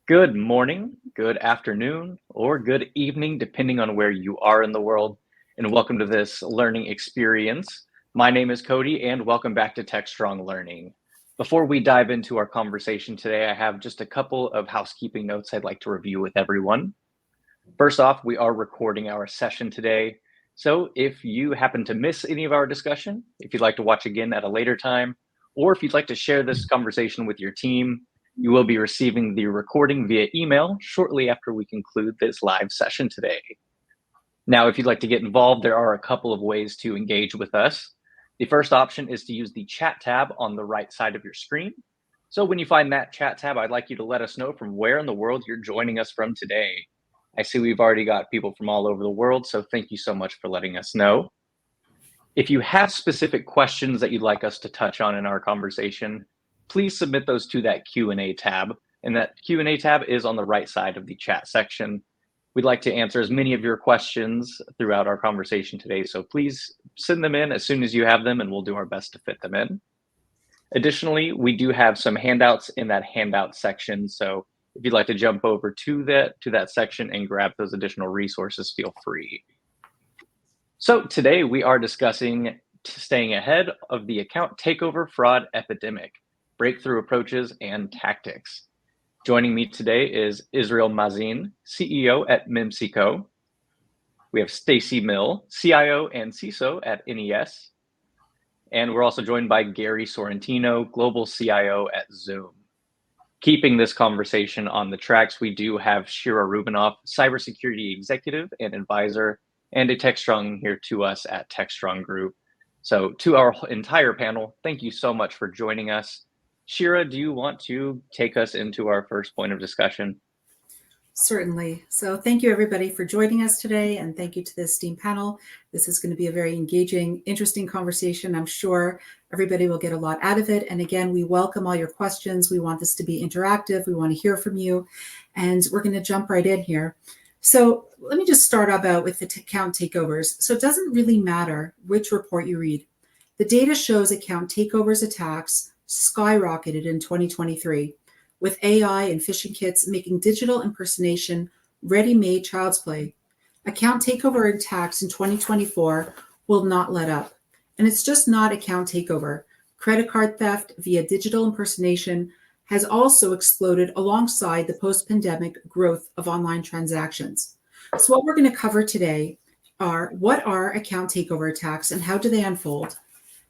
Good morning, good afternoon, or good evening, depending on where you are in the world. And welcome to this learning experience. My name is Cody, and welcome back to Techstrong Learning. Before we dive into our conversation today, I have just a couple of housekeeping notes I'd like to review with everyone. First off, we are recording our session today. So if you happen to miss any of our discussion, if you'd like to watch again at a later time, or if you'd like to share this conversation with your team, you will be receiving the recording via email shortly after we conclude this live session today. Now, if you'd like to get involved, there are a couple of ways to engage with us. The first option is to use the chat tab on the right side of your screen. So when you find that chat tab, I'd like you to let us know from where in the world you're joining us from today. I see we've already got people from all over the world, so thank you so much for letting us know. If you have specific questions that you'd like us to touch on in our conversation, please submit those to that Q&A tab. And that Q&A tab is on the right side of the chat section. We'd like to answer as many of your questions throughout our conversation today, so please send them in as soon as you have them, and we'll do our best to fit them in. Additionally, we do have some handouts in that handout section, so if you'd like to jump over to that section and grab those additional resources, feel free. So today we are discussing staying ahead of the account takeover fraud epidemic, breakthrough approaches and tactics. Joining me today is Israel Mazin, CEO at MimSeco. We have Stacy Mill, CIO and CISO at NES. And we're also joined by Gary Sorrentino, Global CIO at Zoom. Keeping this conversation on the tracks, we do have Shira Rubinoff, Cybersecurity Executive and Advisor, and a Techstrong here to us at Techstrong Group. So to our entire panel, thank you so much for joining us. Shira, do you want to take us into our first point of discussion? Certainly. So thank you everybody for joining us today, and thank you to this esteemed panel. This is going to be a very engaging, interesting conversation. I'm sure everybody will get a lot out of it. And again, we welcome all your questions. We want this to be interactive. We want to hear from you, and we're going to jump right in here. So let me just start about with the account takeovers. So it doesn't really matter which report you read. The data shows account takeovers attacks skyrocketed in 2023. With AI and phishing kits making digital impersonation ready-made child's play. Account takeover attacks in 2024 will not let up. And it's just not account takeover. Credit card theft via digital impersonation has also exploded alongside the post-pandemic growth of online transactions. So what we're going to cover today are what are account takeover attacks and how do they unfold?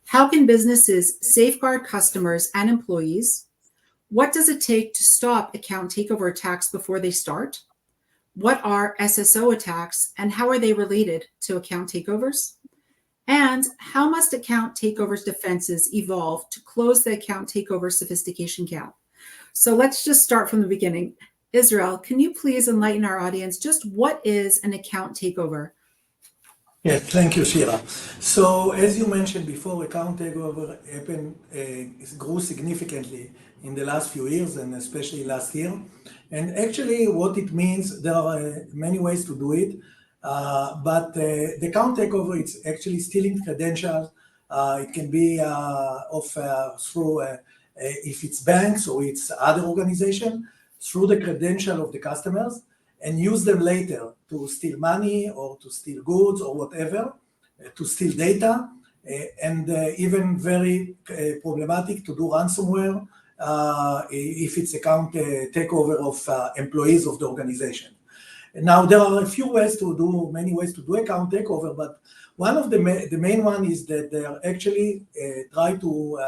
How can businesses safeguard customers and employees? What does it take to stop account takeover attacks before they start? What are SSO attacks and how are they related to account takeovers? And how must account takeovers defenses evolve to close the account takeover sophistication gap? So let's just start from the beginning. Israel, can you please enlighten our audience just what is an account takeover? Yes, thank you, Shira. So as you mentioned before, account takeover grew significantly in the last few years and especially last year. And actually what it means, there are many ways to do it, but the account takeover, it's actually stealing credentials. It can be through, if it's banks or it's other organization, through the credential of the customers, and use them later to steal money or to steal goods or whatever, to steal data, and even very problematic to do ransomware if it's account takeover of employees of the organization. Now there are a few ways to do, many ways to do account takeover, but one of the main one is that they are actually try to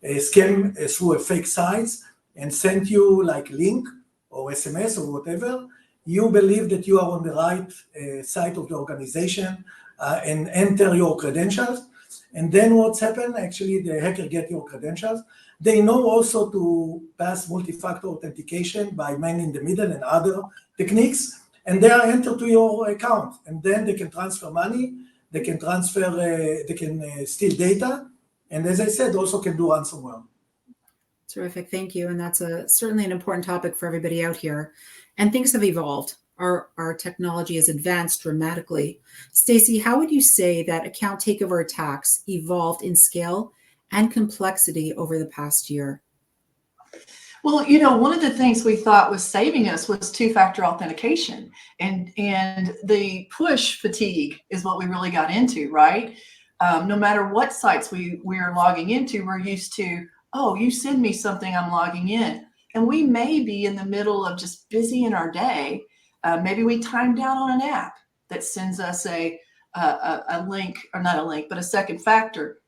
scam through fake sites and send you like link or SMS or whatever. You believe that you are on the right side of the organization and enter your credentials. And then what's happened, actually the hacker get your credentials. They know also to pass multi-factor authentication by man in the middle and other techniques, and they are entered to your account. And then they can transfer money, they can transfer, they can steal data, and as I said, also can do ransomware. Terrific, thank you. And that's certainly an important topic for everybody out here. And things have evolved. Our technology has advanced dramatically. Stacy, how would you say that account takeover attacks evolved in scale and complexity over the past year? Well, one of the things we thought was saving us was two-factor authentication, and the push fatigue is what we really got into, right? No matter what sites we're logging into, we're used to, oh, you send me something, I'm logging in, and we may be in the middle of just busy in our day. Maybe we timed out on an app that sends us a link, or not a link, but a second factor.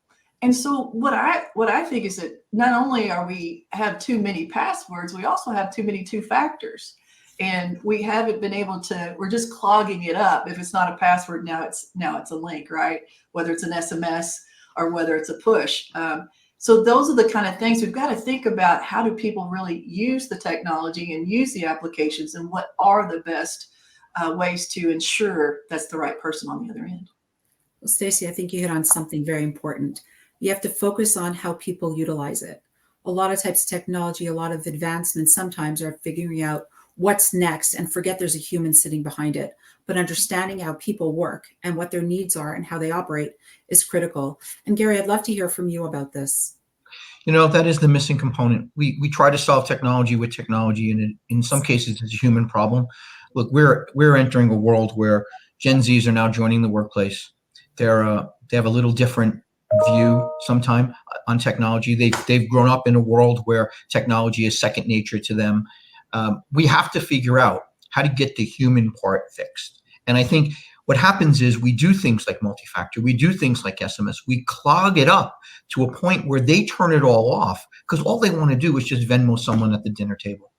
And so what I think is that not only are we have too many passwords, we also have too many two factors, and we haven't been able to. We're just clogging it up. If it's not a password, now it's a link, right? Whether it's an SMS or whether it's a push. So those are the kind of things we've got to think about. How do people really use the technology and use the applications, and what are the best ways to ensure that's the right person on the other end? Well, Stacey, I think you hit on something very important. You have to focus on how people utilize it. A lot of types of technology, a lot of advancements sometimes are figuring out what's next and forget there's a human sitting behind it. But understanding how people work and what their needs are and how they operate is critical. And Gary, I'd love to hear from you about this. That is the missing component. We try to solve technology with technology, and in some cases it's a human problem. Look, we're entering a world where Gen Zs are now joining the workplace. They have a little different view sometime on technology. They've grown up in a world where technology is second nature to them. We have to figure out how to get the human part fixed. And I think what happens is we do things like multi-factor, we do things like SMS, we clog it up to a point where they turn it all off because all they want to do is just Venmo someone at the dinner table.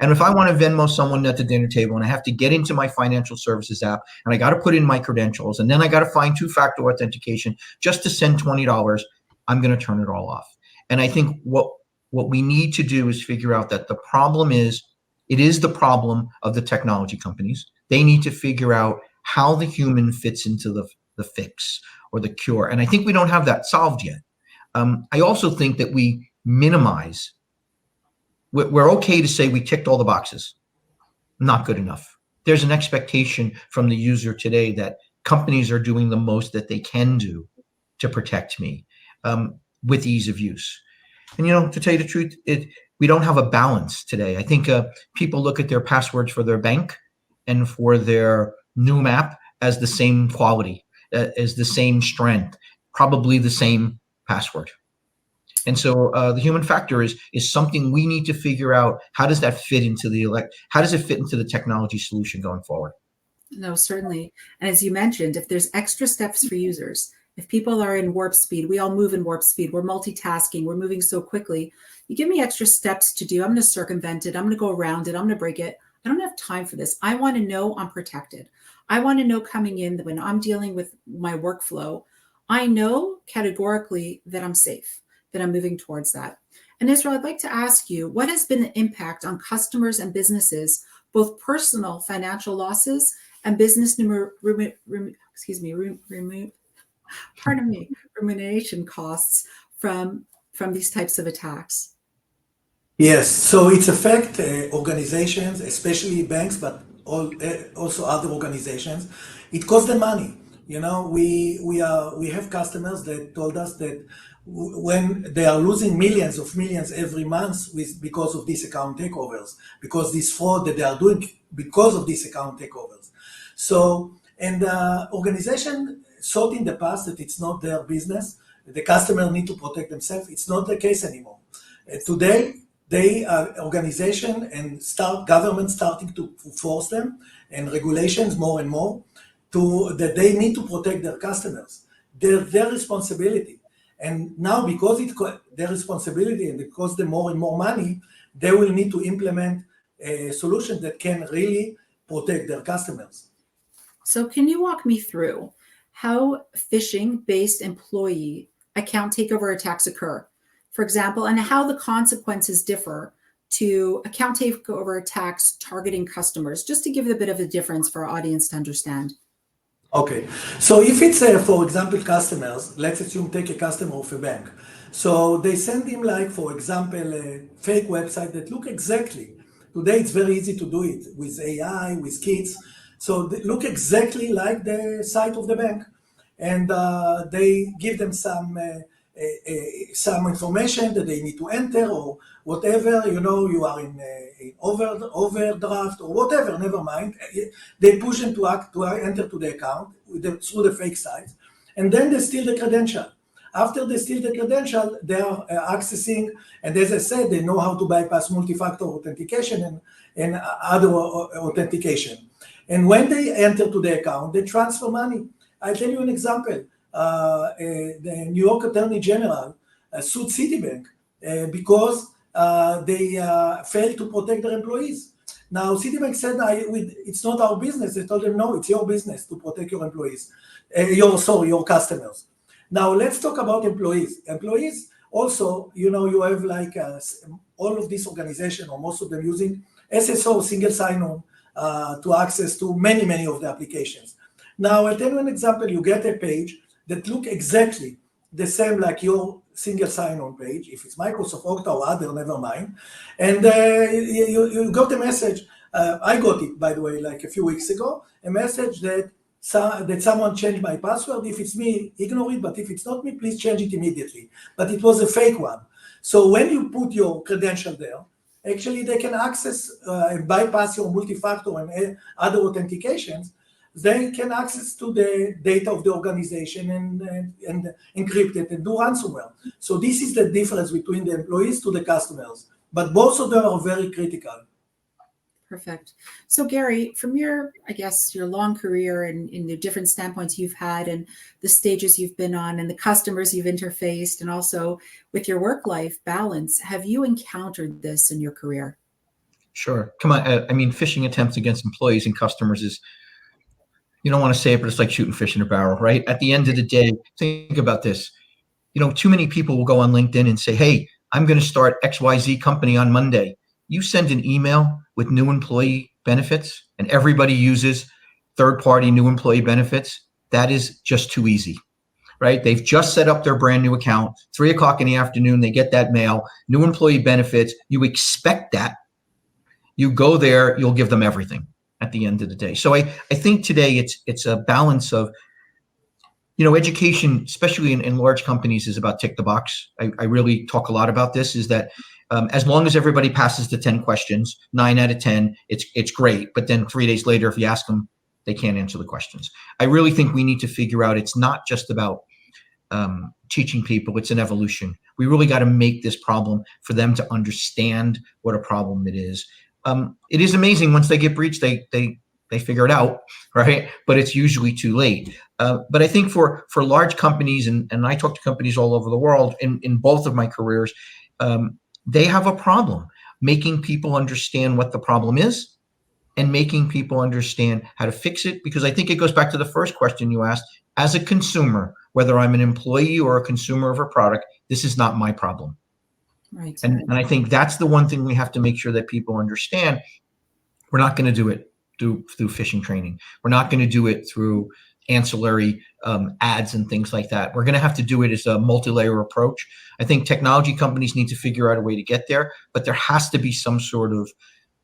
And if I want to Venmo someone at the dinner table and I have to get into my financial services app and I got to put in my credentials and then I got to find two-factor authentication just to send $20, I'm going to turn it all off. And I think what we need to do is figure out that the problem is, it is the problem of the technology companies. They need to figure out how the human fits into the fix or the cure. And I think we don't have that solved yet. I also think that we minimize. We're okay to say we ticked all the boxes. Not good enough. There's an expectation from the user today that companies are doing the most that they can do to protect me with ease of use. And to tell you the truth, we don't have a balance today. I think people look at their passwords for their bank and for their new map as the same quality, as the same strength, probably the same password. And so the human factor is something we need to figure out. How does that fit into how does it fit into the technology solution going forward? No, certainly. And as you mentioned, if there's extra steps for users, if people are in warp speed, we all move in warp speed, we're multitasking, we're moving so quickly. You give me extra steps to do, I'm going to circumvent it, I'm going to go around it, I'm going to break it. I don't have time for this. I want to know I'm protected. I want to know coming in that when I'm dealing with my workflow, I know categorically that I'm safe, that I'm moving towards that. And Israel, I'd like to ask you, what has been the impact on customers and businesses, both personal financial losses and business remuneration costs from these types of attacks? Yes, so it's affect organizations, especially banks, but also other organizations. It costs them money. We have customers that told us that when they are losing millions every month because of these account takeovers, because this fraud that they are doing because of these account takeovers. So, and the organization thought in the past that it's not their business, the customer need to protect themselves. It's not the case anymore. Today, they are organization and government starting to force them, and regulations more and more, that they need to protect their customers. Their responsibility. And now, because it's their responsibility and it costs them more and more money, they will need to implement a solution that can really protect their customers. So can you walk me through how phishing-based employee account takeover attacks occur, for example, and how the consequences differ to account takeover attacks targeting customers, just to give a bit of a difference for our audience to understand? Okay, so if it's, for example, customers, let's assume take a customer of a bank. So they send him, like, for example, a fake website that look exactly. Today it's very easy to do it with AI, with kits. So they look exactly like the site of the bank. And they give them some some information that they need to enter or whatever, you are in overdraft or whatever, never mind. They push them to enter to the account through the fake sites, and then they steal the credential. After they steal the credential, they are accessing, and as I said, they know how to bypass multi-factor authentication and other authentication. And when they enter to the account, they transfer money. I'll tell you an example. The New York Attorney General sued Citibank because they failed to protect their employees. Now, Citibank said, it's not our business. They told them, no, it's your business to protect your employees, your customers. Now, let's talk about employees. Employees also, you have like all of these organizations, or most of them using SSO, single sign-on, to access to many of the applications. Now, I'll tell you an example. You get a page that look exactly the same like your single sign-on page. If it's Microsoft, Okta, or other, never mind. And you got a message. I got it, by the way, like a few weeks ago, a message that someone changed my password. If it's me, ignore it, but if it's not me, please change it immediately. But it was a fake one. So when you put your credential there, actually they can access and bypass your multi-factor and other authentications. They can access to the data of the organization and encrypt it and do ransomware. So this is the difference between the employees to the customers. But both of them are very critical. Perfect. So Gary, from your long career and in the different standpoints you've had and the stages you've been on and the customers you've interfaced and also with your work-life balance, have you encountered this in your career? Sure. Come on. I mean, phishing attempts against employees and customers is, you don't want to say it, but it's like shooting fish in a barrel, right? At the end of the day, think about this. Too many people will go on LinkedIn and say, hey, I'm going to start XYZ company on Monday. You send an email with new employee benefits and everybody uses third-party new employee benefits. That is just too easy, right? They've just set up their brand new account, 3:00 in the afternoon, they get that mail, new employee benefits. You expect that. You go there, you'll give them everything at the end of the day. So I think today it's a balance of, education, especially in large companies, is about tick the box. I really talk a lot about this, is that as long as everybody passes the 10 questions, 9 out of 10, it's great. But then 3 days later, if you ask them, they can't answer the questions. I really think we need to figure out it's not just about teaching people, it's an evolution. We really got to make this problem for them to understand what a problem it is. It is amazing once they get breached, they figure it out, right? But it's usually too late. But I think for large companies, and I talk to companies all over the world in both of my careers, they have a problem making people understand what the problem is and making people understand how to fix it. Because I think it goes back to the first question you asked. As a consumer, whether I'm an employee or a consumer of a product, this is not my problem. Right. And I think that's the one thing we have to make sure that people understand. We're not going to do it through phishing training. We're not going to do it through ancillary ads and things like that. We're going to have to do it as a multi-layer approach. I think technology companies need to figure out a way to get there, but there has to be some sort of,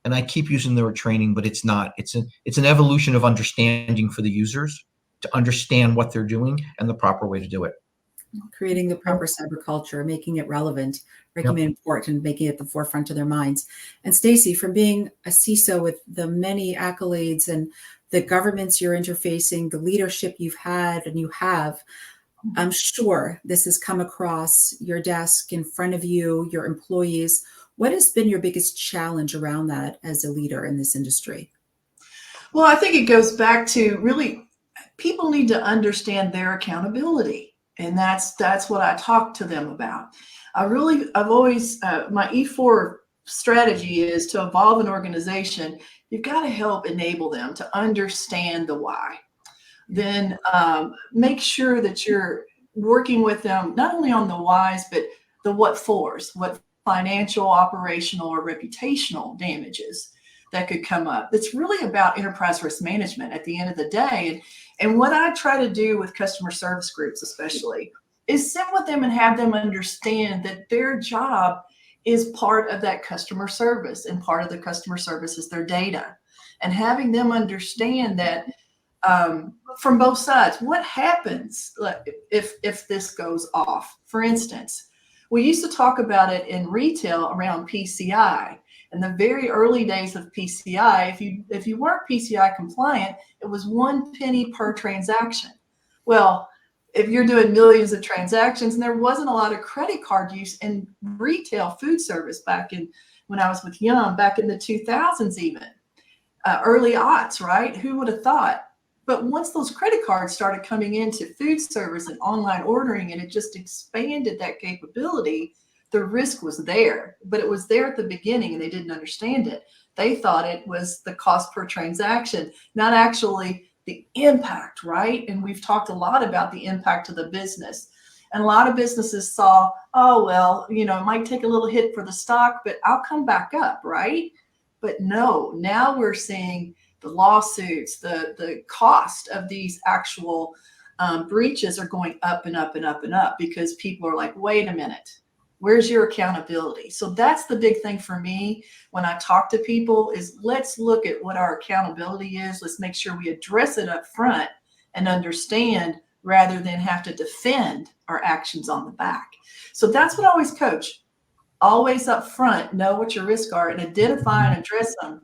and I keep using the word training, but it's not. It's an evolution of understanding for the users to understand what they're doing and the proper way to do it. Creating the proper cyber culture, making it relevant, making it important, making it at the forefront of their minds. And Stacy, from being a CISO with the many accolades and the governments you're interfacing, the leadership you've had and you have, I'm sure this has come across your desk, in front of you, your employees. What has been your biggest challenge around that as a leader in this industry? Well, I think it goes back to really people need to understand their accountability. And that's what I talk to them about. I've always, my E4 strategy is to evolve an organization. You've got to help enable them to understand the why. Then make sure that you're working with them, not only on the whys, but the what fors, what financial, operational, or reputational damages that could come up. It's really about enterprise risk management at the end of the day. And what I try to do with customer service groups, especially, is sit with them and have them understand that their job is part of that customer service, and part of the customer service is their data. And having them understand that from both sides. What happens if this goes off? For instance, we used to talk about it in retail around PCI. In the very early days of PCI, if you weren't PCI compliant, it was 1 penny per transaction. Well, if you're doing millions of transactions, and there wasn't a lot of credit card use in retail food service back in when I was with Yum, back in the 2000s, even early aughts, right? Who would have thought? But once those credit cards started coming into food service and online ordering, and it just expanded that capability, the risk was there. But it was there at the beginning, and they didn't understand it. They thought it was the cost per transaction, not actually the impact, right? And we've talked a lot about the impact of the business. And a lot of businesses saw, oh, well, it might take a little hit for the stock, but I'll come back up, right? But no, now we're seeing the lawsuits, the cost of these actual breaches are going up and up and up and up because people are like, wait a minute, where's your accountability? So that's the big thing for me when I talk to people is let's look at what our accountability is. Let's make sure we address it up front and understand rather than have to defend our actions on the back. So that's what I always coach. Always up front, know what your risks are and identify and address them.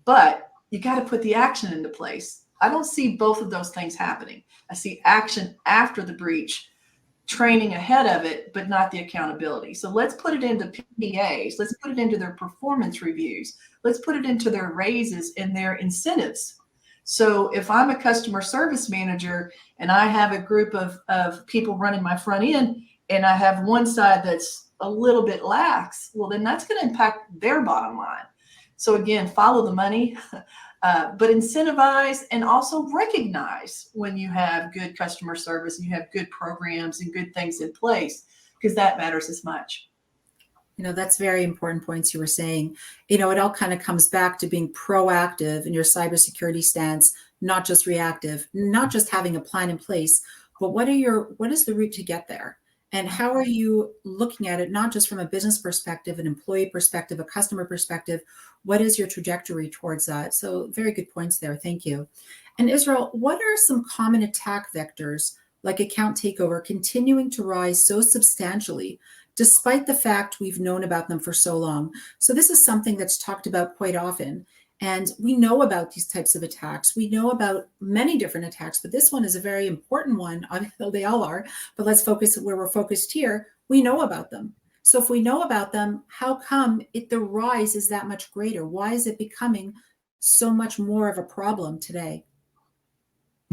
But you got to put the action into place. I don't see both of those things happening. I see action after the breach, training ahead of it, but not the accountability. So let's put it into PAs. Let's put it into their performance reviews. Let's put it into their raises and their incentives. So if I'm a customer service manager and I have a group of people running my front end and I have one side that's a little bit lax, well, then that's going to impact their bottom line. So again, follow the money, but incentivize and also recognize when you have good customer service and you have good programs and good things in place, because that matters as much. That's very important points you were saying. It all kind of comes back to being proactive in your cybersecurity stance, not just reactive, not just having a plan in place, but what is the route to get there? And how are you looking at it, not just from a business perspective, an employee perspective, a customer perspective? What is your trajectory towards that? So very good points there. Thank you. And Israel, what are some common attack vectors like account takeover continuing to rise so substantially, despite the fact we've known about them for so long? So this is something that's talked about quite often. And we know about these types of attacks. We know about many different attacks, but this one is a very important one. Though they all are, but let's focus where we're focused here. We know about them. So if we know about them, how come the rise is that much greater? Why is it becoming so much more of a problem today?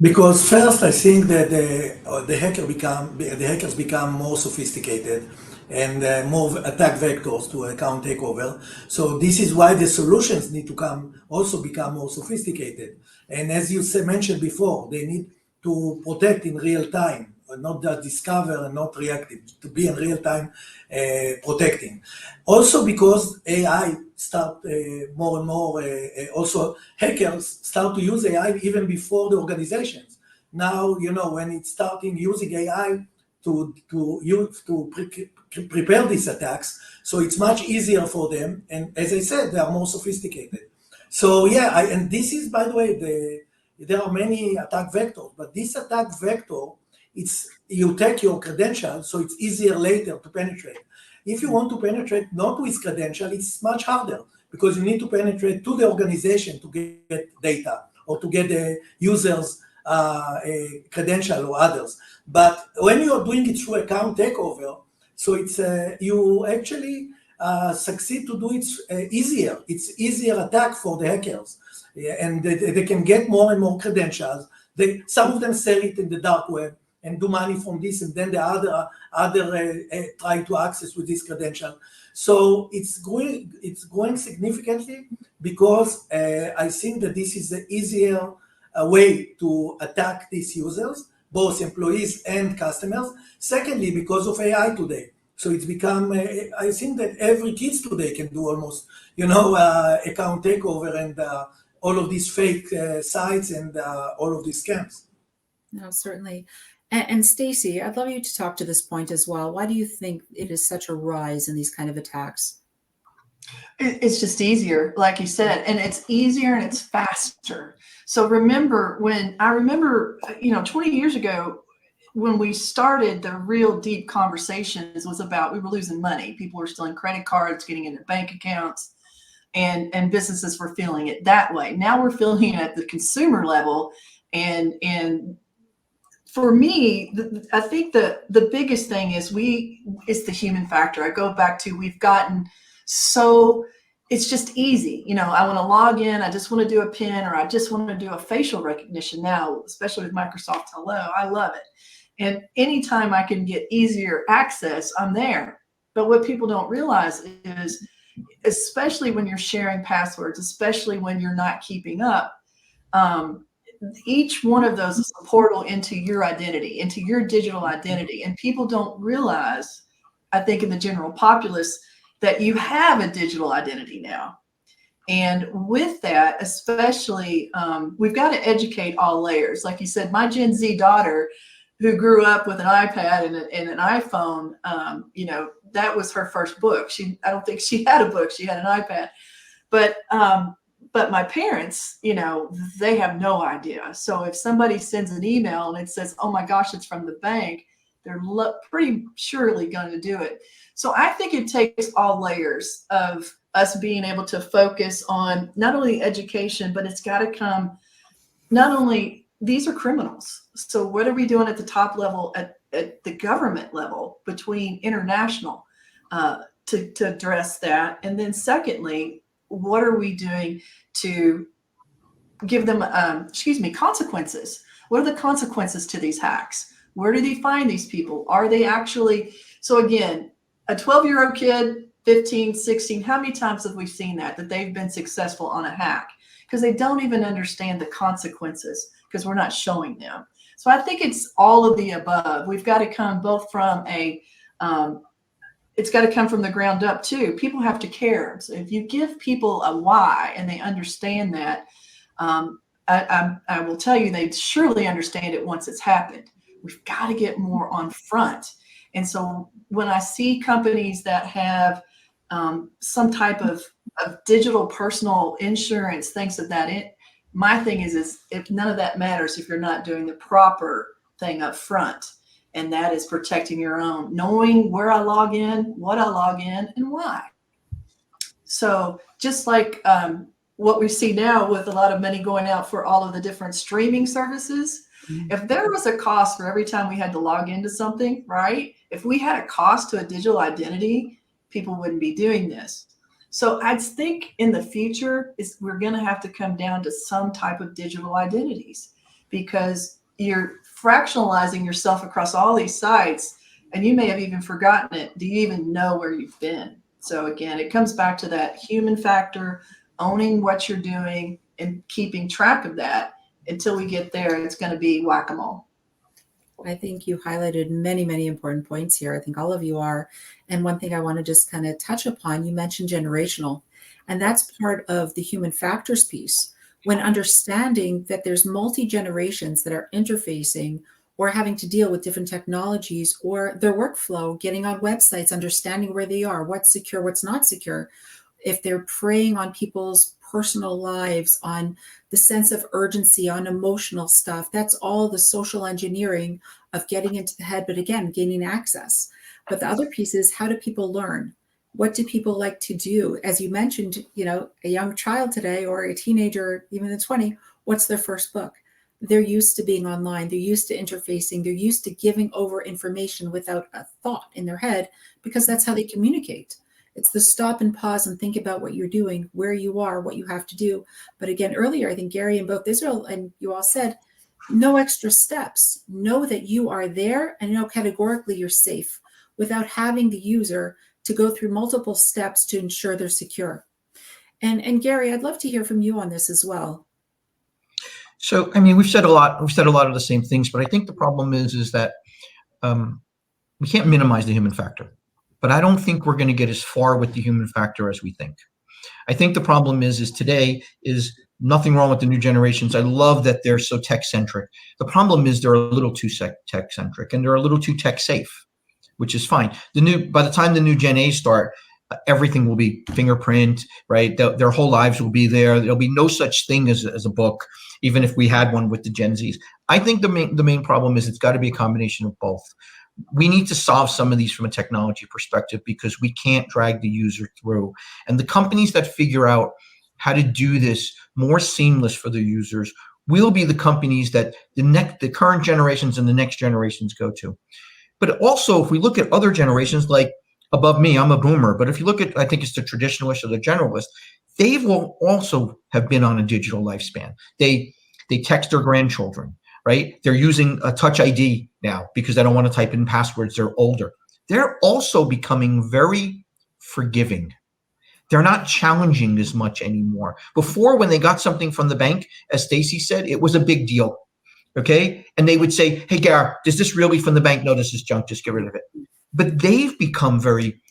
Because first, I think that the hackers become more sophisticated and more attack vectors to account takeover. So this is why the solutions need to become more sophisticated. And as you mentioned before, they need to protect in real time, not just discover and not reactive, to be in real time protecting. Also because AI start more and more, also hackers start to use AI even before the organizations. Now, when it's starting using AI to prepare these attacks, so it's much easier for them. And as I said, they are more sophisticated. So yeah, and this is, by the way, there are many attack vectors, but this attack vector, you take your credentials, so it's easier later to penetrate. If you want to penetrate not with credential, it's much harder because you need to penetrate to the organization to get data or to get the user's credential or others. But when you are doing it through account takeover, so it's you actually succeed to do it easier. It's easier attack for the hackers, and they can get more and more credentials. Some of them sell it in the dark web and do money from this, and then the other try to access with this credential. So it's growing significantly because I think that this is an easier way to attack these users, both employees and customers. Secondly, because of AI today. So it's become, I think that every kids today can do almost, account takeover and all of these fake sites and all of these scams. No, certainly. And Stacy, I'd love you to talk to this point as well. Why do you think it is such a rise in these kind of attacks? It's just easier, like you said, and it's easier and it's faster. So remember 20 years ago, when we started, the real deep conversations was about, we were losing money. People were stealing credit cards, getting into bank accounts, and businesses were feeling it that way. Now we're feeling it at the consumer level. And for me, I think the biggest thing is the human factor. I go back to, we've gotten so, it's just easy. I want to log in. I just want to do a PIN, or I just want to do a facial recognition now, especially with Microsoft Hello. I love it. And anytime I can get easier access, I'm there. But what people don't realize is, especially when you're sharing passwords, especially when you're not keeping up, each one of those is a portal into your identity, into your digital identity. And people don't realize, I think in the general populace, that you have a digital identity now. And with that, especially, we've got to educate all layers. Like you said, my Gen Z daughter, who grew up with an iPad and an iPhone, that was her first book. I don't think she had a book. She had an iPad. But my parents, they have no idea. So if somebody sends an email and it says, oh my gosh, it's from the bank, they're pretty surely going to do it. So I think it takes all layers of us being able to focus on not only education, but it's got to come, not only, these are criminals. So what are we doing at the top level, at the government level, between international, to address that? And then secondly, what are we doing to give them, consequences? What are the consequences to these hacks? Where do they find these people? Are they actually, so again, a 12-year-old kid, 15, 16, how many times have we seen that they've been successful on a hack? Because they don't even understand the consequences, because we're not showing them. So I think it's all of the above. We've got to come both from it's got to come from the ground up too. People have to care. So if you give people a why and they understand that, I will tell you, they surely understand it once it's happened. We've got to get more on front. And so when I see companies that have some type of digital personal insurance, things of that, my thing is if none of that matters if you're not doing the proper thing up front. And that is protecting your own, knowing where I log in, what I log in, and why. So just like what we see now with a lot of money going out for all of the different streaming services, if there was a cost for every time we had to log into something, right? If we had a cost to a digital identity, people wouldn't be doing this. So I think in the future, we're going to have to come down to some type of digital identities, because you're fractionalizing yourself across all these sites, and you may have even forgotten it. Do you even know where you've been? So again, it comes back to that human factor, owning what you're doing and keeping track of that. Until we get there, it's going to be whack-a-mole. I think you highlighted many, many important points here. I think all of you are. And one thing I want to just kind of touch upon, you mentioned generational, and that's part of the human factors piece. When understanding that there's multi-generations that are interfacing or having to deal with different technologies or their workflow, getting on websites, understanding where they are, what's secure, what's not secure, if they're preying on people's personal lives, on the sense of urgency, on emotional stuff, that's all the social engineering of getting into the head, but again, gaining access. But the other piece is, how do people learn? What do people like to do? As you mentioned, a young child today or a teenager, even in 20, what's their first book? They're used to being online. They're used to interfacing. They're used to giving over information without a thought in their head, because that's how they communicate. It's the stop and pause and think about what you're doing, where you are, what you have to do. But again, earlier, I think Gary and both Israel and you all said, no extra steps. Know that you are there and know categorically you're safe without having the user to go through multiple steps to ensure they're secure. And Gary, I'd love to hear from you on this as well. So, I mean, we've said a lot of the same things, but I think the problem is that we can't minimize the human factor. But I don't think we're going to get as far with the human factor as we think. I think the problem is today is nothing wrong with the new generations. I love that they're so tech-centric. The problem is they're a little too tech-centric, and they're a little too tech-safe, which is fine. By the time the new Gen A's start, everything will be fingerprint, right? Their whole lives will be there. There'll be no such thing as a book, even if we had one with the Gen Zs. I think the main problem is it's got to be a combination of both. We need to solve some of these from a technology perspective because we can't drag the user through. And the companies that figure out how to do this more seamless for the users will be the companies that the current generations and the next generations go to. But also, if we look at other generations, like above me, I'm a boomer, but if you look at, I think it's the traditionalist or the generalist, they will also have been on a digital lifespan. They text their grandchildren, right? They're using a Touch ID now because they don't want to type in passwords. They're older. They're also becoming very forgiving. They're not challenging as much anymore. Before, when they got something from the bank, as Stacy said, it was a big deal. Okay. And they would say, hey, Gar, is this really from the bank? No, this is junk. Just get rid of it. But they've become very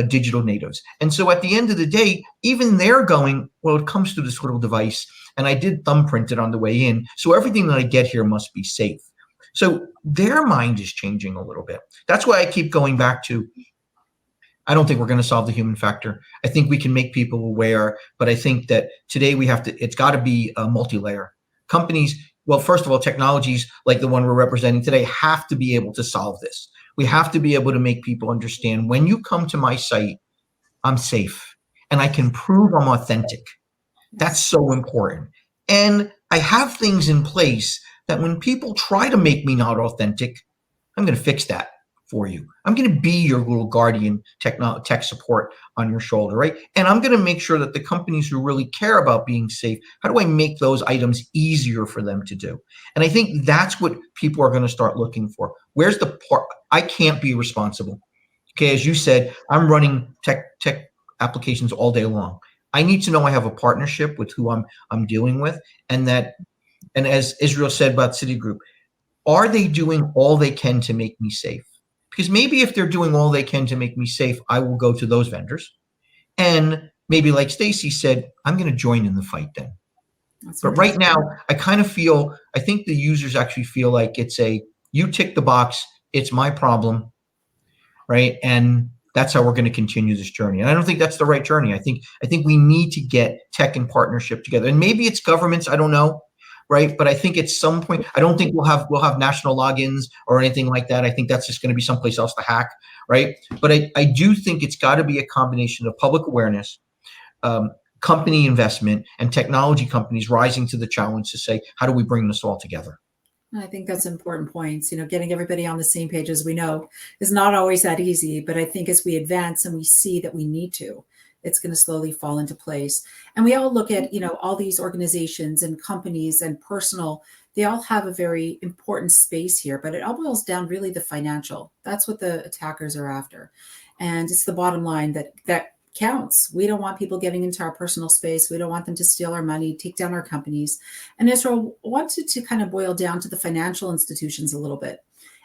digital natives. And so at the end of the day, even they're going, well, it comes through this little device. And I did thumbprint it on the way in. So everything that I get here must be safe. So their mind is changing a little bit. That's why I keep going back to, I don't think we're going to solve the human factor. I think we can make people aware, but I think that today it's got to be a multi-layer. Companies, well, first of all, technologies like the one we're representing today have to be able to solve this. We have to be able to make people understand when you come to my site, I'm safe and I can prove I'm authentic. That's so important. And I have things in place that when people try to make me not authentic, I'm going to fix that for you. I'm going to be your little guardian tech support on your shoulder, right? And I'm going to make sure that the companies who really care about being safe, how do I make those items easier for them to do? And I think that's what people are going to start looking for. Where's the part? I can't be responsible. Okay, as you said, I'm running tech applications all day long. I need to know I have a partnership with who I'm dealing with, and as Israel said about Citigroup, are they doing all they can to make me safe? Because maybe if they're doing all they can to make me safe, I will go to those vendors. And maybe like Stacy said, I'm going to join in the fight then. But right now, I think the users actually feel like it's you tick the box, it's my problem, right? And that's how we're going to continue this journey. And I don't think that's the right journey. I think we need to get tech and partnership together. And maybe it's governments, I don't know. Right. But I think at some point, I don't think we'll have national logins or anything like that. I think that's just going to be someplace else to hack. Right. But I do think it's got to be a combination of public awareness, company investment, and technology companies rising to the challenge to say, how do we bring this all together? I think that's important points. Getting everybody on the same page, as we know, is not always that easy. But I think as we advance and we see that we need to, it's going to slowly fall into place. And we all look at, all these organizations and companies and personal, they all have a very important space here, but it all boils down really the financial. That's what the attackers are after. And it's the bottom line that counts. We don't want people getting into our personal space. We don't want them to steal our money, take down our companies. And Israel wanted to kind of boil down to the financial institutions a little bit.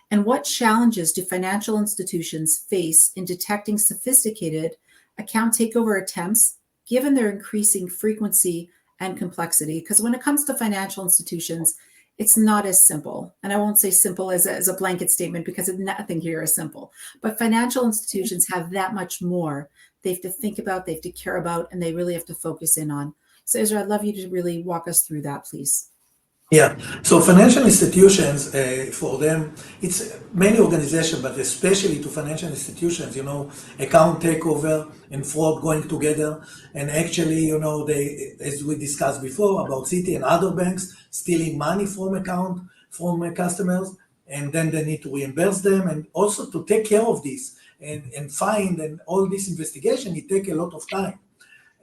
And what challenges do financial institutions face in detecting sophisticated account takeover attempts, given their increasing frequency and complexity? Because when it comes to financial institutions, it's not as simple. And I won't say simple as a blanket statement because nothing here is simple. But financial institutions have that much more they have to think about, they have to care about, and they really have to focus in on. So Israel, I'd love you to really walk us through that, please. Yeah, so financial institutions, for them, it's many organizations, but especially to financial institutions, account takeover and fraud going together. And actually, they, as we discussed before about Citi and other banks, stealing money from customers, and then they need to reimburse them, and also to take care of this and find, and all this investigation, it takes a lot of time.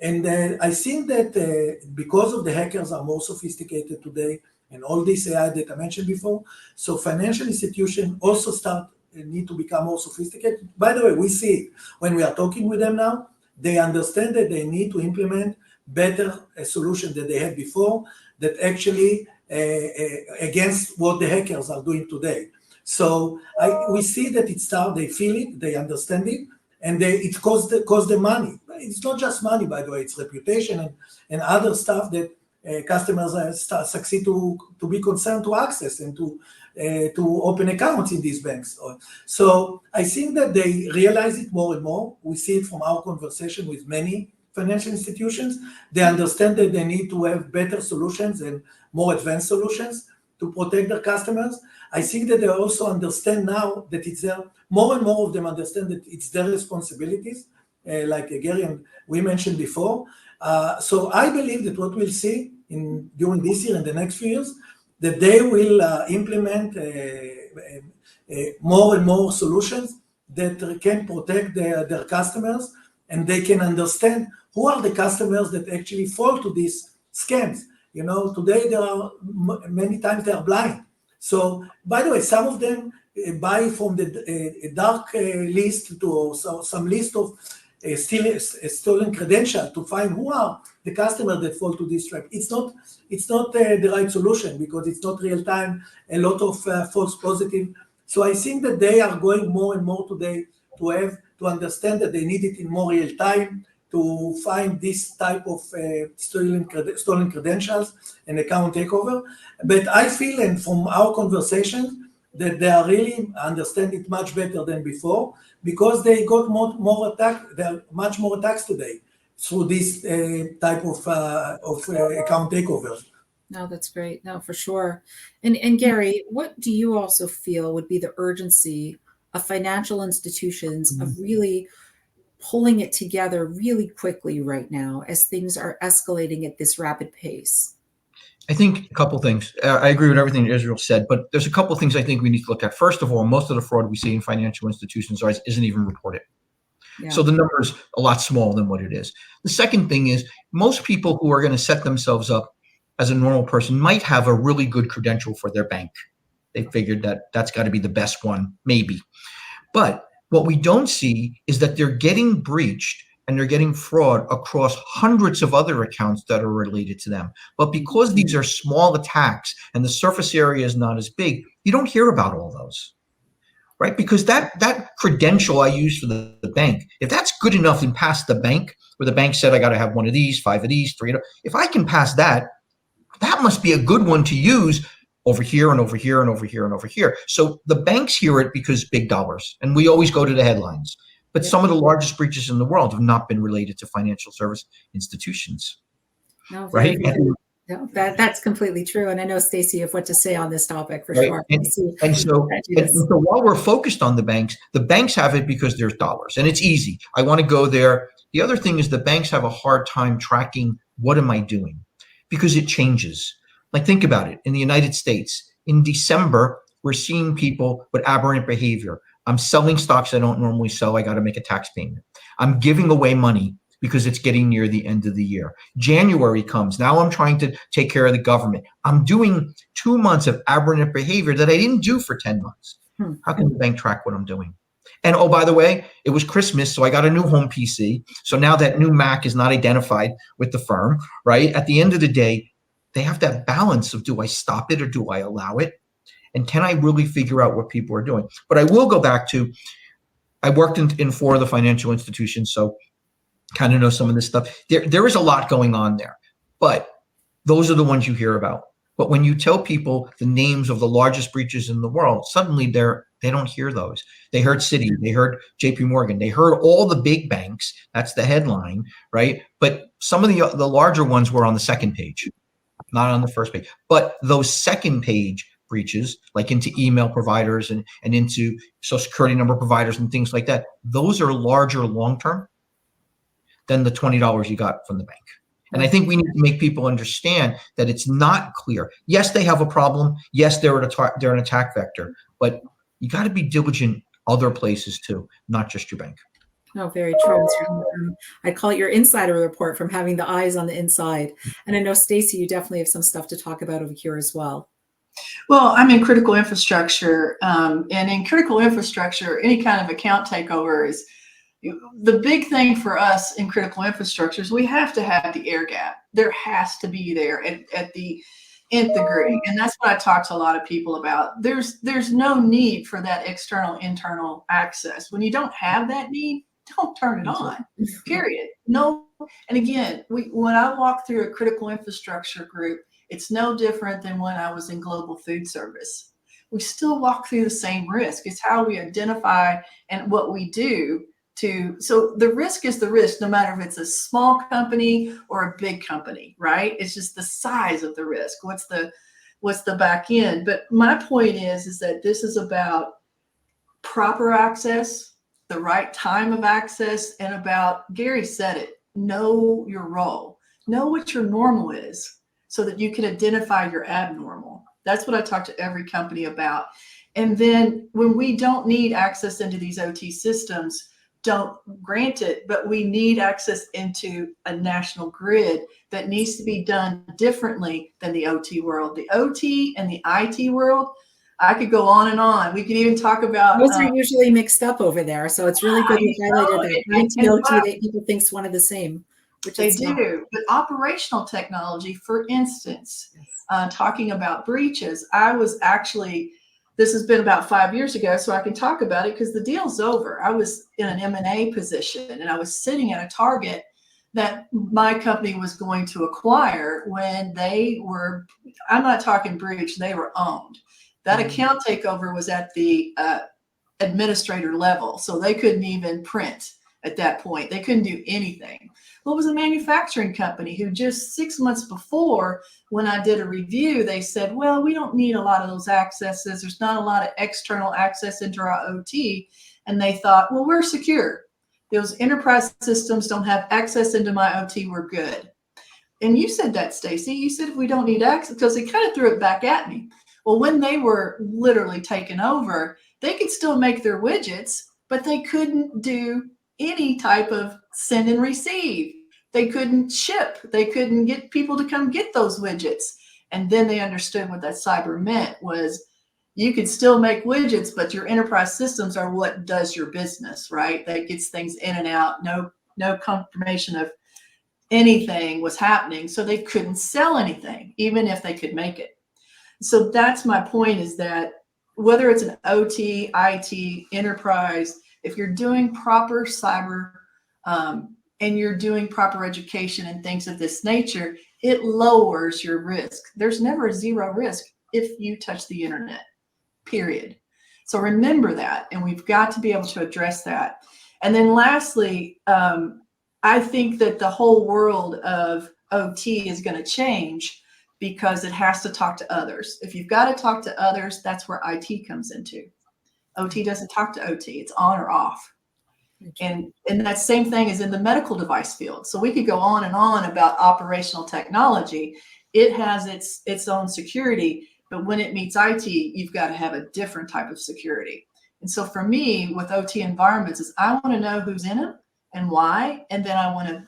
And I think that because of the hackers are more sophisticated today, and all this AI that I mentioned before, so financial institutions also need to become more sophisticated. By the way, we see it when we are talking with them now. They understand that they need to implement better solution than they had before, that actually against what the hackers are doing today. So we see that they feel it, they understand it, and it costs them money. It's not just money, by the way, it's reputation and other stuff that customers succeed to be concerned to access and to to open accounts in these banks. So I think that they realize it more and more. We see it from our conversation with many financial institutions. They understand that they need to have better solutions and more advanced solutions to protect their customers. I think that they also understand now that it's their, more and more of them understand that it's their responsibilities, like Gary and we mentioned before. So I believe that what we'll see during this year and the next few years, that they will implement more and more solutions that can protect their customers, and they can understand who are the customers that actually fall to these scams. You know, today there are many times they are blind. So, by the way, some of them buy from the dark list to some list of stolen credential to find who are the customers that fall to this trap. It's not the right solution because it's not real time, a lot of false positive. So I think that they are going more and more today to understand that they need it in more real time to find this type of stolen credentials and account takeover. But I feel, and from our conversations, that they are really understand it much better than before because they got more attack. There are much more attacks today through this type of account takeovers. No, that's great. No, for sure. And Gary, what do you also feel would be the urgency of financial institutions of really pulling it together really quickly right now as things are escalating at this rapid pace? I think a couple things. I agree with everything Israel said, but there's a couple things I think we need to look at. First of all, most of the fraud we see in financial institutions isn't even reported. Yeah. So the number is a lot smaller than what it is. The second thing is most people who are going to set themselves up as a normal person might have a really good credential for their bank. They figured that that's got to be the best one, maybe. But what we don't see is that they're getting breached and they're getting fraud across hundreds of other accounts that are related to them. But because these are small attacks and the surface area is not as big, you don't hear about all those, right? Because that credential I use for the bank, if that's good enough and past the bank, where the bank said I got to have 1 of these, 5 of these, 3 of those, if I can pass that, that must be a good one to use over here and over here and over here and over here. So the banks hear it because big dollars, and we always go to the headlines. But some of the largest breaches in the world have not been related to financial service institutions. No, right? No, that's completely true. And I know, Stacy, you have what to say on this topic for Right. sure. And so while we're focused on the banks have it because there's dollars and it's easy. I want to go there. The other thing is the banks have a hard time tracking what am I doing because it changes. Like think about it. In the United States, in December, we're seeing people with aberrant behavior. I'm selling stocks I don't normally sell. I got to make a tax payment. I'm giving away money because it's getting near the end of the year. January comes. Now I'm trying to take care of the government. I'm doing 2 months of aberrant behavior that I didn't do for 10 months. How can the bank track what I'm doing? And oh, by the way, it was Christmas, so I got a new home PC. So now that new Mac is not identified with the firm, right? At the end of the day, they have that balance of do I stop it or do I allow it? And can I really figure out what people are doing? But I will go back to, I worked in 4 of the financial institutions, so kind of know some of this stuff. There is a lot going on there, but those are the ones you hear about. But when you tell people the names of the largest breaches in the world, suddenly they don't hear those. They heard Citi, they heard JP Morgan, they heard all the big banks. That's the headline, right? But some of the larger ones were on the second page, not on the first page. But those second page breaches, like into email providers and into social security number providers and things like that, those are larger long-term than the $20 you got from the bank. And I think we need to make people understand that it's not clear. Yes, they have a problem. Yes, they're an attack vector, but you got to be diligent other places too, not just your bank. No, very true. I call it your insider report from having the eyes on the inside. And I know, Stacy, you definitely have some stuff to talk about over here as well. Well, I'm in critical infrastructure, and in critical infrastructure, any kind of account takeover is the big thing for us in critical infrastructure is we have to have the air gap. There has to be there at the nth degree. And that's what I talk to a lot of people about. There's no need for that external, internal access. When you don't have that need, don't turn it on, period. No. And again, when I walk through a critical infrastructure group, it's no different than when I was in global food service. we still walk through the same risk. It's how we identify and what we do so the risk is the risk, no matter if it's a small company or a big company, right? It's just the size of the risk. What's the back end? But my point is that this is about proper access, the right time of access, and about, Gary said it, know your role, know what your normal is so that you can identify your abnormal. That's what I talk to every company about. And then when we don't need access into these OT systems, don't grant it, but we need access into a national grid that needs to be done differently than the OT world. The OT and the IT world, I could go on and on. We could even talk about those are usually mixed up over there. So it's really good you highlighted that IT, OT, that people think's one of the same, which they do. But operational technology, for instance, talking about breaches, I was actually, this has been about 5 years ago, so I can talk about it because the deal's over. I was in an M&A position, and I was sitting at a target that my company was going to acquire when they were, I'm not talking breach, they were owned. That account takeover was at the administrator level, so they couldn't even print at that point. They couldn't do anything. Well, it was a manufacturing company who just 6 months before, when I did a review, they said, well, we don't need a lot of those accesses. There's not a lot of external access into our OT. And they thought, well, we're secure. Those enterprise systems don't have access into my OT. We're good. And you said that, Stacy. You said if we don't need access, because they kind of threw it back at me. Well, when they were literally taken over, they could still make their widgets, but they couldn't do any type of send and receive. They couldn't ship. They couldn't get people to come get those widgets. And then they understood what that cyber meant was you could still make widgets, but your enterprise systems are what does your business, right? That gets things in and out. No confirmation of anything was happening. So they couldn't sell anything, even if they could make it. So that's my point, is that whether it's an OT, IT, enterprise, if you're doing proper cyber and you're doing proper education and things of this nature, it lowers your risk. There's never a zero risk if you touch the internet, period. So remember that, and we've got to be able to address that. And then lastly, I think that the whole world of OT is going to change because it has to talk to others. If you've got to talk to others, that's where IT comes into. OT doesn't talk to OT, it's on or off. And that same thing is in the medical device field. So we could go on and on about operational technology. It has its own security, but when it meets IT, you've got to have a different type of security. And so for me, with OT environments, is I want to know who's in them and why, and then I want to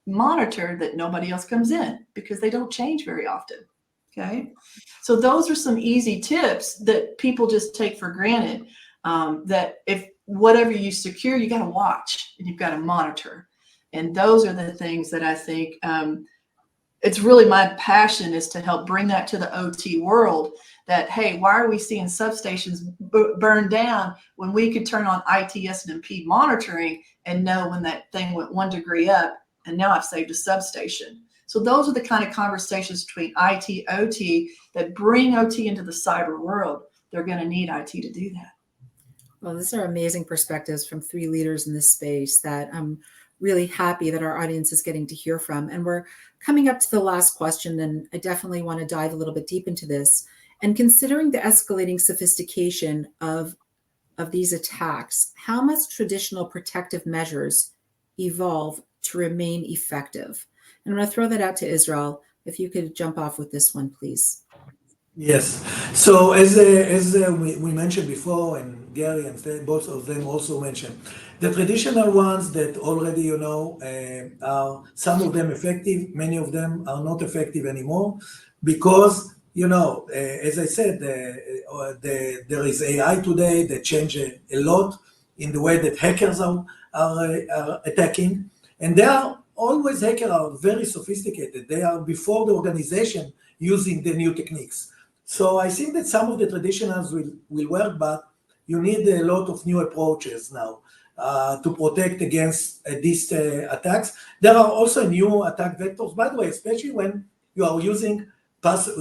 monitor that nobody else comes in, because they don't change very often. Okay, so those are some easy tips that people just take for granted, that if whatever you secure, you got to watch and you've got to monitor. And those are the things that I think it's really my passion, is to help bring that to the OT world, that, hey, why are we seeing substations burn down when we could turn on ITS and MP monitoring and know when that thing went 1 degree up, and now I've saved a substation. So those are the kind of conversations between IT, OT that bring OT into the cyber world. They're going to need IT to do that. Well, these are amazing perspectives from 3 leaders in this space that I'm really happy that our audience is getting to hear from. And we're coming up to the last question, and I definitely want to dive a little bit deep into this. And considering the escalating sophistication of these attacks, how must traditional protective measures evolve to remain effective? And I'm going to throw that out to Israel. If you could jump off with this one, please. Yes. So as we mentioned before, and Gary and both of them also mentioned, the traditional ones that already are some of them effective, many of them are not effective anymore, because as I said, there is AI today that change a lot in the way that hackers are attacking, and they are always, hackers are very sophisticated. They are before the organization using the new techniques. So I think that some of the traditionals will work, but you need a lot of new approaches now to protect against these attacks. There are also new attack vectors, by the way, especially when you are using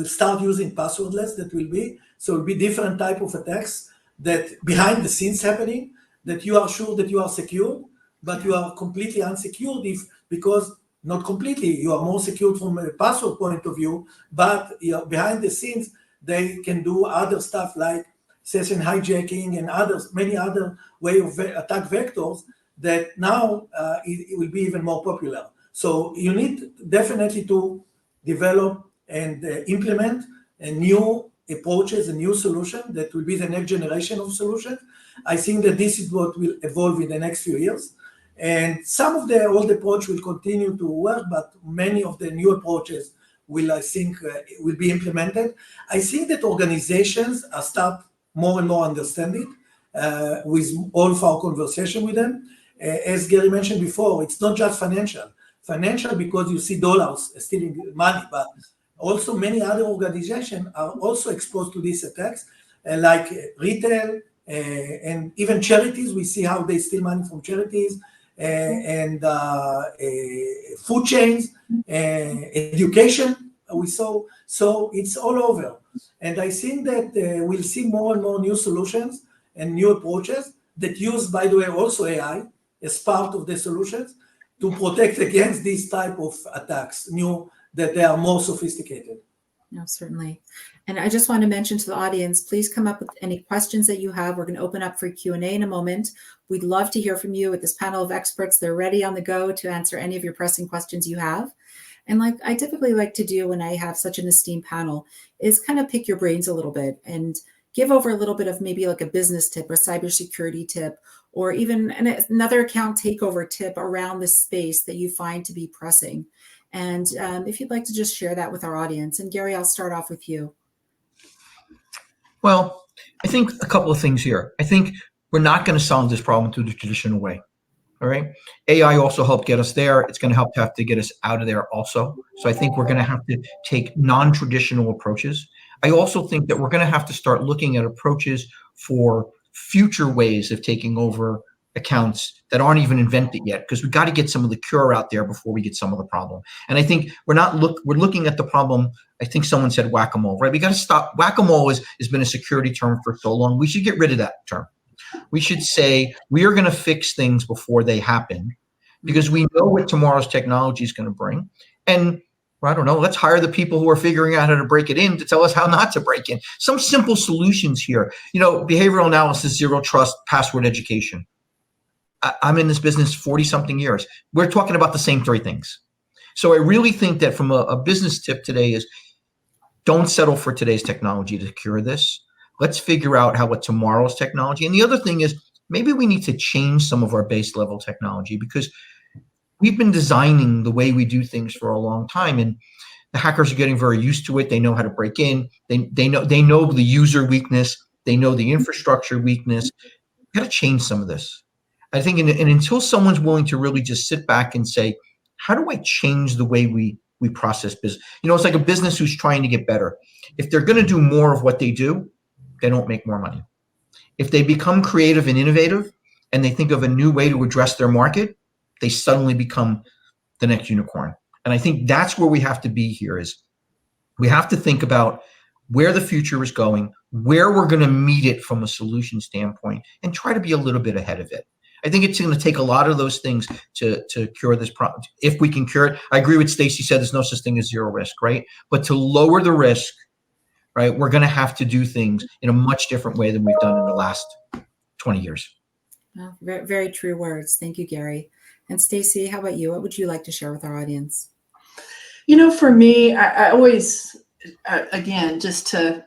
start using passwordless. That will be, so it'll be different type of attacks that behind the scenes happening, that you are sure that you are secure, but you are completely unsecured because not completely, you are more secure from a password point of view, but behind the scenes, they can do other stuff like session hijacking and many other way of attack vectors that now it will be even more popular. So you need definitely to develop and implement a new approaches, a new solution that will be the next generation of solutions. I think that this is what will evolve in the next few years. And some of the old approach will continue to work, but many of the new approaches will, I think, will be implemented. I think that organizations are start more and more understand it with all of our conversation with them. As Gary mentioned before, it's not just financial. Financial because you see dollars stealing money, but also many other organizations are also exposed to these attacks, like retail and even charities. We see how they steal money from charities and food chains, education. We saw, so it's all over. And I think that we'll see more and more new solutions and new approaches that use, by the way, also AI as part of the solutions to protect against these type of attacks, that they are more sophisticated. No, certainly. And I just want to mention to the audience, please come up with any questions that you have. We're going to open up for Q&A in a moment. We'd love to hear from you with this panel of experts. They're ready on the go to answer any of your pressing questions you have. And like I typically like to do when I have such an esteemed panel is kind of pick your brains a little bit and give over a little bit of maybe like a business tip, a cybersecurity tip, or even another account takeover tip around the space that you find to be pressing. And if you'd like to just share that with our audience. And Gary, I'll start off with you. Well, I think a couple of things here. I think we're not going to solve this problem through the traditional way. All right. AI also helped get us there. It's going to have to get us out of there also. So I think we're going to have to take non-traditional approaches. I also think that we're going to have to start looking at approaches for future ways of taking over accounts that aren't even invented yet, because we've got to get some of the cure out there before we get some of the problem. And I think we're looking at the problem. I think someone said whack-a-mole, right? We got to stop. Whack-a-mole has been a security term for so long. We should get rid of that term. We should say we are going to fix things before they happen, because we know what tomorrow's technology is going to bring. And I don't know, let's hire the people who are figuring out how to break it in to tell us how not to break in. Some simple solutions here. Behavioral analysis, zero trust, password education. I'm in this business 40-something years. We're talking about the same three things. So I really think that from a business tip today is don't settle for today's technology to cure this. Let's figure out what tomorrow's technology. And the other thing is maybe we need to change some of our base level technology, because we've been designing the way we do things for a long time, and the hackers are getting very used to it. They know how to break in. They know the user weakness. They know the infrastructure weakness. We've got to change some of this. I think, and until someone's willing to really just sit back and say, how do I change the way we process business? It's like a business who's trying to get better. If they're going to do more of what they do, they don't make more money. If they become creative and innovative and they think of a new way to address their market, they suddenly become the next unicorn. And I think that's where we have to be here, is we have to think about where the future is going, where we're going to meet it from a solution standpoint, and try to be a little bit ahead of it. I think it's going to take a lot of those things to cure this problem. If we can cure it, I agree with Stacy said there's no such thing as zero risk, right? But to lower the risk, right, we're going to have to do things in a much different way than we've done in the last 20 years. Well, very, very true words. Thank you, Gary. And Stacy, how about you? What would you like to share with our audience? For me, I always, again, just to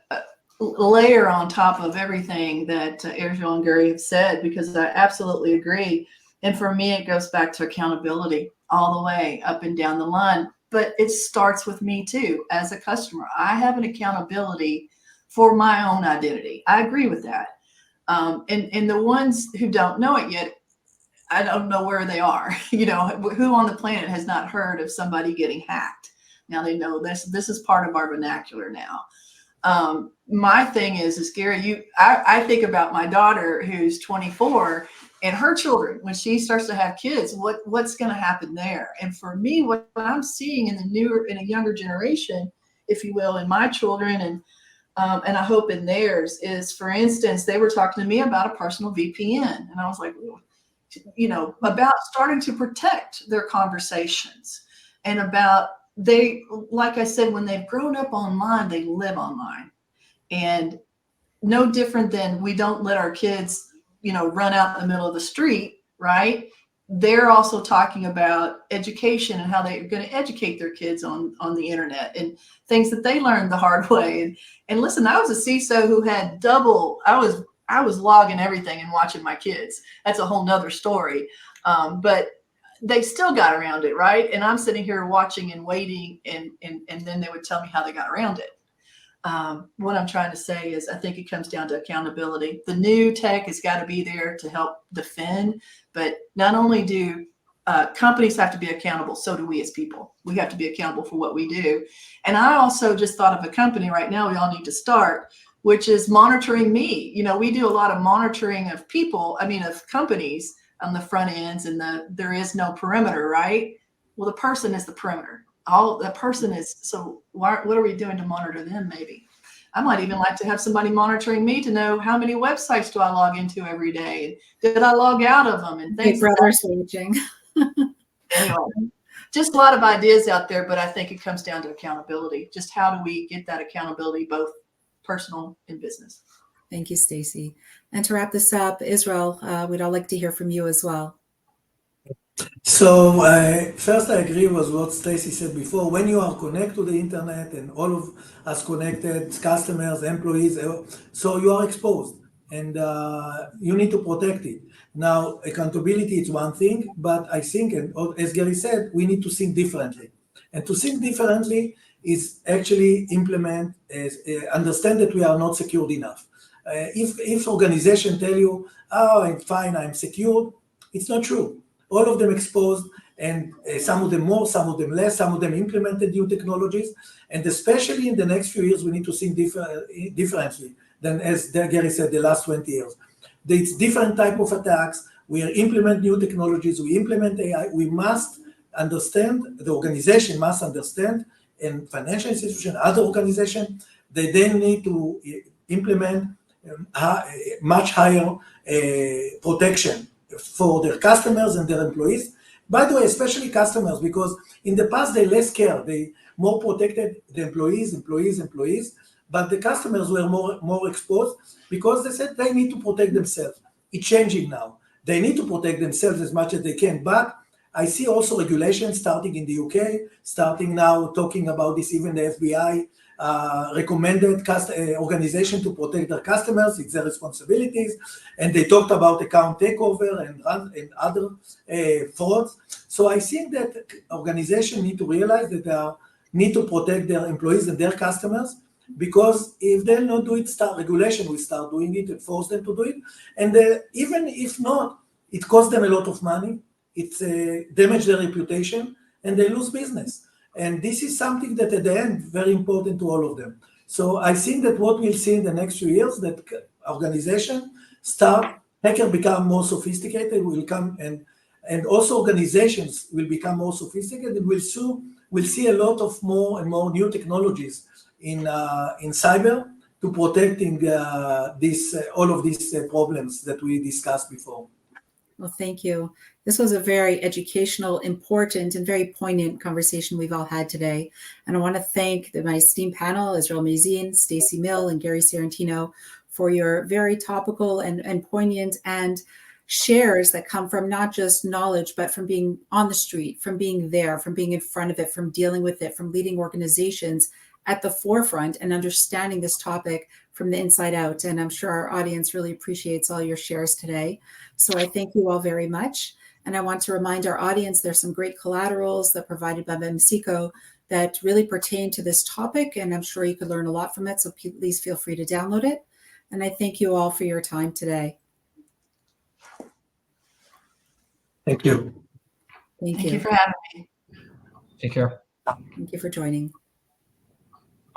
layer on top of everything that Erjo and Gary have said, because I absolutely agree. And for me, it goes back to accountability all the way up and down the line. But it starts with me too, as a customer. I have an accountability for my own identity. I agree with that. And the ones who don't know it yet, I don't know where they are. Who on the planet has not heard of somebody getting hacked? Now they know this is part of our vernacular now. My thing is Gary, I think about my daughter who's 24 and her children, when she starts to have kids, what's going to happen there? And for me, what I'm seeing in a younger generation if you will, in my children and I hope in theirs is, for instance, they were talking to me about a personal VPN. And I was like, you know, about starting to protect their conversations and about like I said, when they've grown up online, they live online. And no different than we don't let our kids, you know, run out in the middle of the street, right? They're also talking about education and how they're going to educate their kids on the internet and things that they learned the hard way. And listen, I was a CISO who had I was logging everything and watching my kids. That's a whole nother story. But they still got around it, right? And I'm sitting here watching and waiting, and then they would tell me how they got around it. What I'm trying to say is I think it comes down to accountability. The new tech has got to be there to help defend, but not only do companies have to be accountable, so do we as people. We have to be accountable for what we do. And I also just thought of a company right now we all need to start, which is monitoring me. You know, we do a lot of monitoring of people, of companies on the front ends, and there is no perimeter, right? Well, the person is the perimeter. The person is, so what are we doing to monitor them? Maybe I might even like to have somebody monitoring me to know how many websites do I log into every day, and did I log out of them, and things. Big Brother's watching. Anyway, just a lot of ideas out there, but I think it comes down to accountability. Just how do we get that accountability, both personal and business? Thank you, Stacy. And to wrap this up, Israel, we'd all like to hear from you as well. So first, I agree with what Stacy said before. When you are connected to the internet and all of us connected, customers, employees, so you are exposed, and you need to protect it. Now, accountability is one thing, but I think, and as Gary said, we need to think differently. And to think differently is actually understand that we are not secured enough. If organizations tell you, oh, I'm fine, I'm secured, it's not true. All of them exposed, and some of them more, some of them less, some of them implemented new technologies, and especially in the next few years, we need to think differently than, as Gary said, the last 20 years. It's different type of attacks. We implement new technologies, we implement AI, we must understand, the organization must understand, and financial institution, other organization, they then need to implement much higher protection for their customers and their employees. By the way, especially customers, because in the past they less care, they more protected the employees, but the customers were more exposed because they said they need to protect themselves. It's changing now. They need to protect themselves as much as they can, but I see also regulations starting in the UK, starting now talking about this, even the FBI recommended organization to protect their customers, it's their responsibilities, and they talked about account takeover and other frauds. So I think that organizations need to realize that they need to protect their employees and their customers, because if they'll not do it, regulation will start doing it and force them to do it. And even if not, it costs them a lot of money, it damages their reputation, and they lose business. And this is something that at the end, very important to all of them. So I think that what we'll see in the next few years, that organizations hackers become more sophisticated, will come, and also organizations will become more sophisticated. We'll see a lot of more and more new technologies in cyber to protecting all of these problems that we discussed before. Well, thank you. This was a very educational, important, and very poignant conversation we've all had today. And I want to thank my esteemed panel, Israel Mazin, Stacy Mill, and Gary Sarantino, for your very topical and poignant and shares that come from not just knowledge, but from being on the street, from being there, from being in front of it, from dealing with it, from leading organizations at the forefront and understanding this topic from the inside out. And I'm sure our audience really appreciates all your shares today. So I thank you all very much. And I want to remind our audience there's some great collaterals that are provided by MEMSICO that really pertain to this topic. And I'm sure you could learn a lot from it. So please feel free to download it. And I thank you all for your time today. Thank you. Thank you for having me. Take care. Thank you for joining.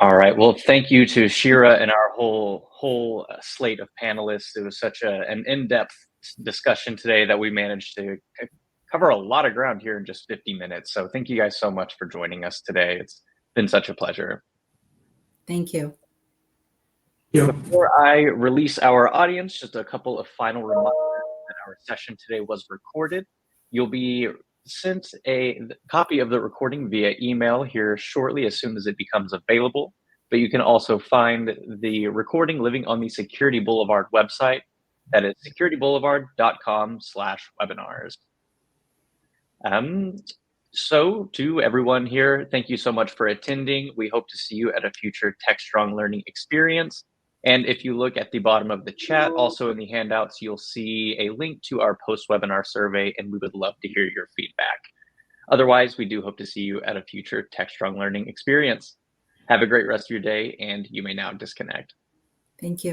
All right. Well, thank you to Shira and our whole slate of panelists. It was such an in-depth discussion today that we managed to cover a lot of ground here in just 50 minutes. So thank you guys so much for joining us today. It's been such a pleasure. Thank you. Before I release our audience, just a couple of final reminders that our session today was recorded. You'll be sent a copy of the recording via email here shortly as soon as it becomes available. But you can also find the recording living on the Security Boulevard website. That is securityboulevard.com/webinars. So to everyone here, thank you so much for attending. We hope to see you at a future Techstrong learning experience. And if you look at the bottom of the chat, also in the handouts, you'll see a link to our post-webinar survey, and we would love to hear your feedback. Otherwise, we do hope to see you at a future Techstrong learning experience. Have a great rest of your day, and you may now disconnect. Thank you.